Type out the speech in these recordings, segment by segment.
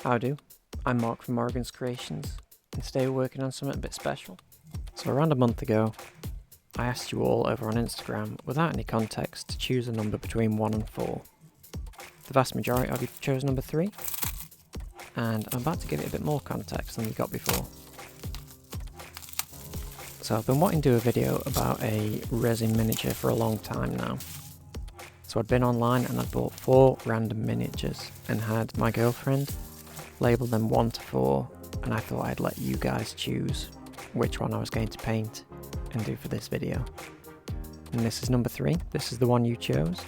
How do? I'm Mark from Morrigans Creations, and today we're working on something a bit special. So around a month ago, I asked you all over on Instagram, without any context, to choose a number between 1 and 4. The vast majority of you chose number 3, and I'm about to give it a bit more context than we got before. So I've been wanting to do a video about a resin miniature for a long time now. So I'd been online and I'd bought 4 random miniatures and had my girlfriend label them 1 to 4, and I thought I'd let you guys choose which one I was going to paint and do for this video. And this is number 3, this is the one you chose.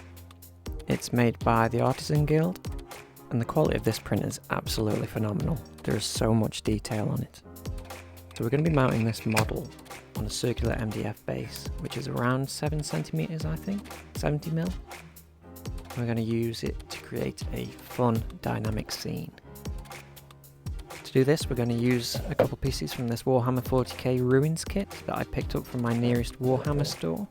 It's made by the Artisan Guild, and the quality of this print is absolutely phenomenal. There is so much detail on it. So we're going to be mounting this model on a circular MDF base, which is around 7 centimeters, I think, 70 mil. We're going to use it to create a fun, dynamic scene. To do this, we're going to use a couple pieces from this Warhammer 40k Ruins kit that I picked up from my nearest Warhammer store.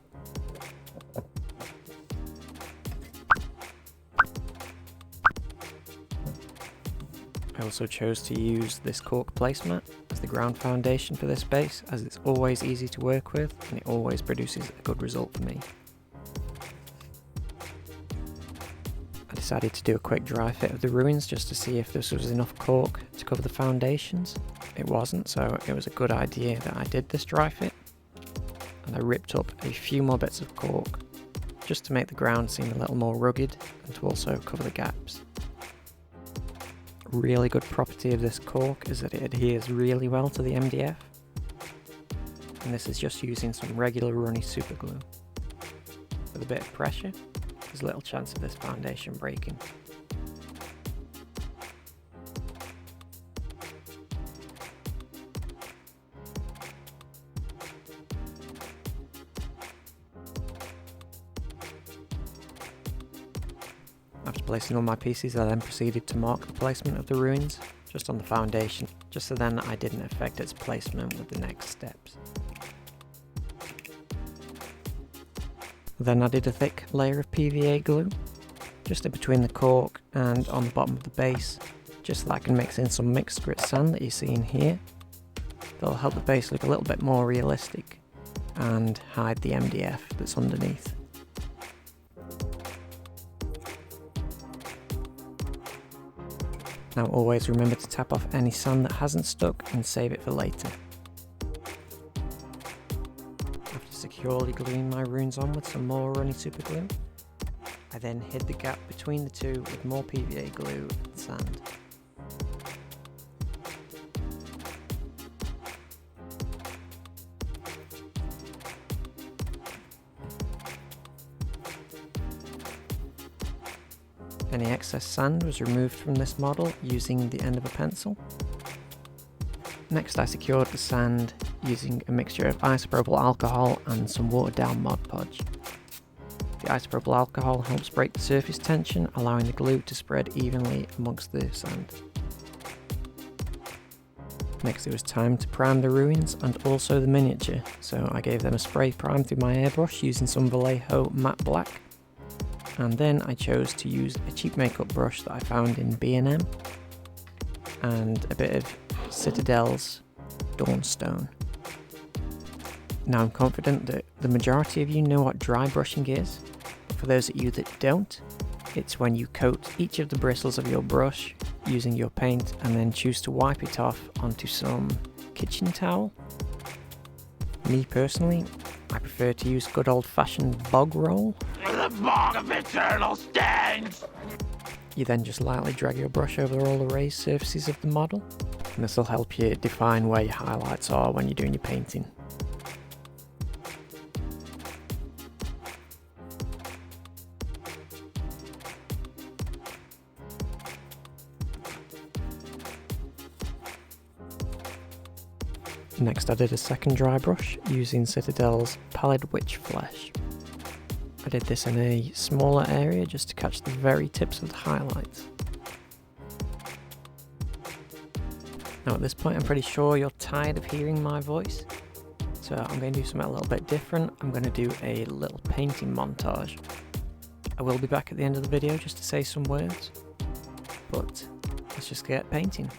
I also chose to use this cork placemat as the ground foundation for this base, as it's always easy to work with and it always produces a good result for me. I decided to do a quick dry fit of the ruins just to see if this was enough cork to cover the foundations. It wasn't, so it was a good idea that I did this dry fit, and I ripped up a few more bits of cork just to make the ground seem a little more rugged and to also cover the gaps. Really good property of this cork is that it adheres really well to the MDF, and this is just using some regular runny super glue. With a bit of pressure, there's little chance of this foundation breaking. After placing all my pieces, I then proceeded to mark the placement of the ruins just on the foundation, just so then I didn't affect its placement with the next steps. Then I did a thick layer of PVA glue, just in between the cork and on the bottom of the base, just so that I can mix in some mixed grit sand that you see in here. That'll help the base look a little bit more realistic and hide the MDF that's underneath. Now always remember to tap off any sand that hasn't stuck and save it for later. After securely gluing my runes on with some more runny super glue, I then hid the gap between the two with more PVA glue and sand. Any excess sand was removed from this model using the end of a pencil. Next I secured the sand using a mixture of isopropyl alcohol and some watered down Mod Podge. The isopropyl alcohol helps break the surface tension, allowing the glue to spread evenly amongst the sand. Next it was time to prime the ruins and also the miniature, so I gave them a spray prime through my airbrush using some Vallejo matte black. And then I chose to use a cheap makeup brush that I found in B&M and a bit of Citadel's Dawnstone. Now I'm confident that the majority of you know what dry brushing is, but for those of you that don't, it's when you coat each of the bristles of your brush using your paint and then choose to wipe it off onto some kitchen towel. Me personally, I prefer to use good old-fashioned bog roll. The bog of eternal stains! You then just lightly drag your brush over all the raised surfaces of the model, and this will help you define where your highlights are when you're doing your painting. Next I did a second dry brush using Citadel's Pallid Witch Flesh. I did this in a smaller area just to catch the very tips of the highlights. Now at this point I'm pretty sure you're tired of hearing my voice, so I'm going to do something a little bit different. I'm going to do a little painting montage. I will be back at the end of the video just to say some words, but as let's just get painting.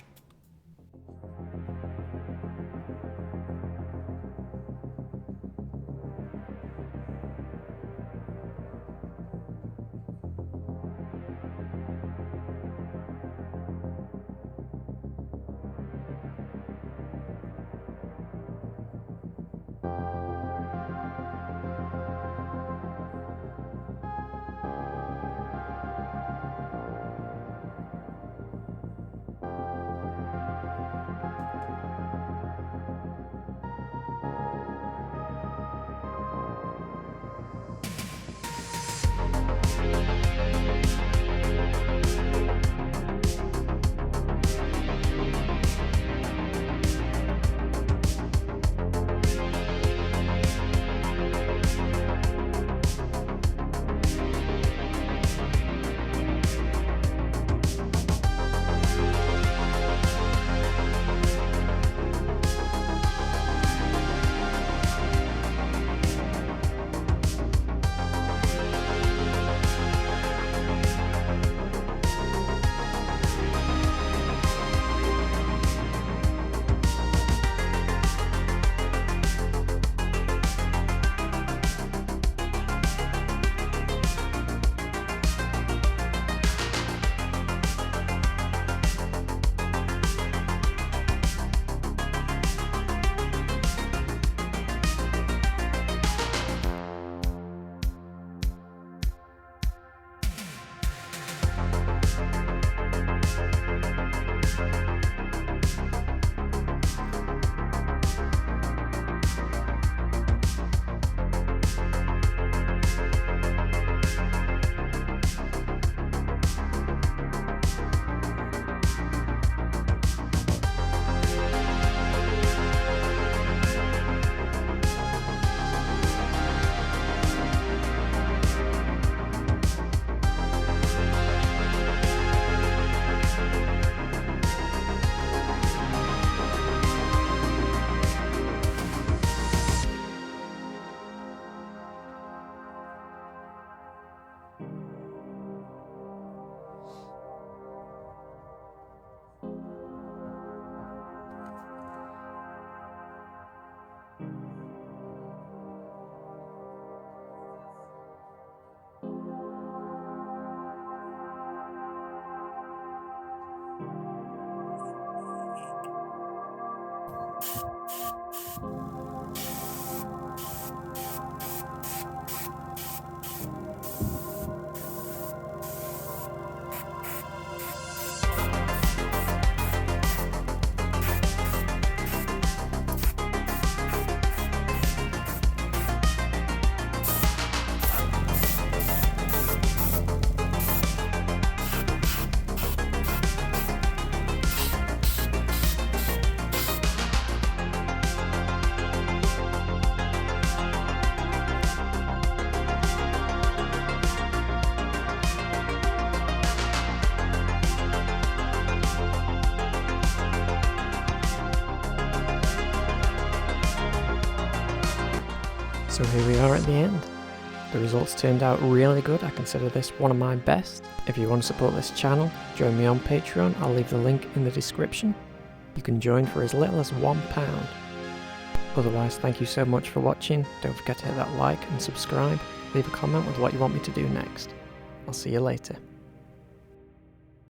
So here we are at the end. The results turned out really good. I consider this one of my best. If you want to support this channel, join me on Patreon. I'll leave the link in the description. You can join for as little as £1. Otherwise, thank you so much for watching. Don't forget to hit that like and subscribe. Leave a comment with what you want me to do next. I'll see you later.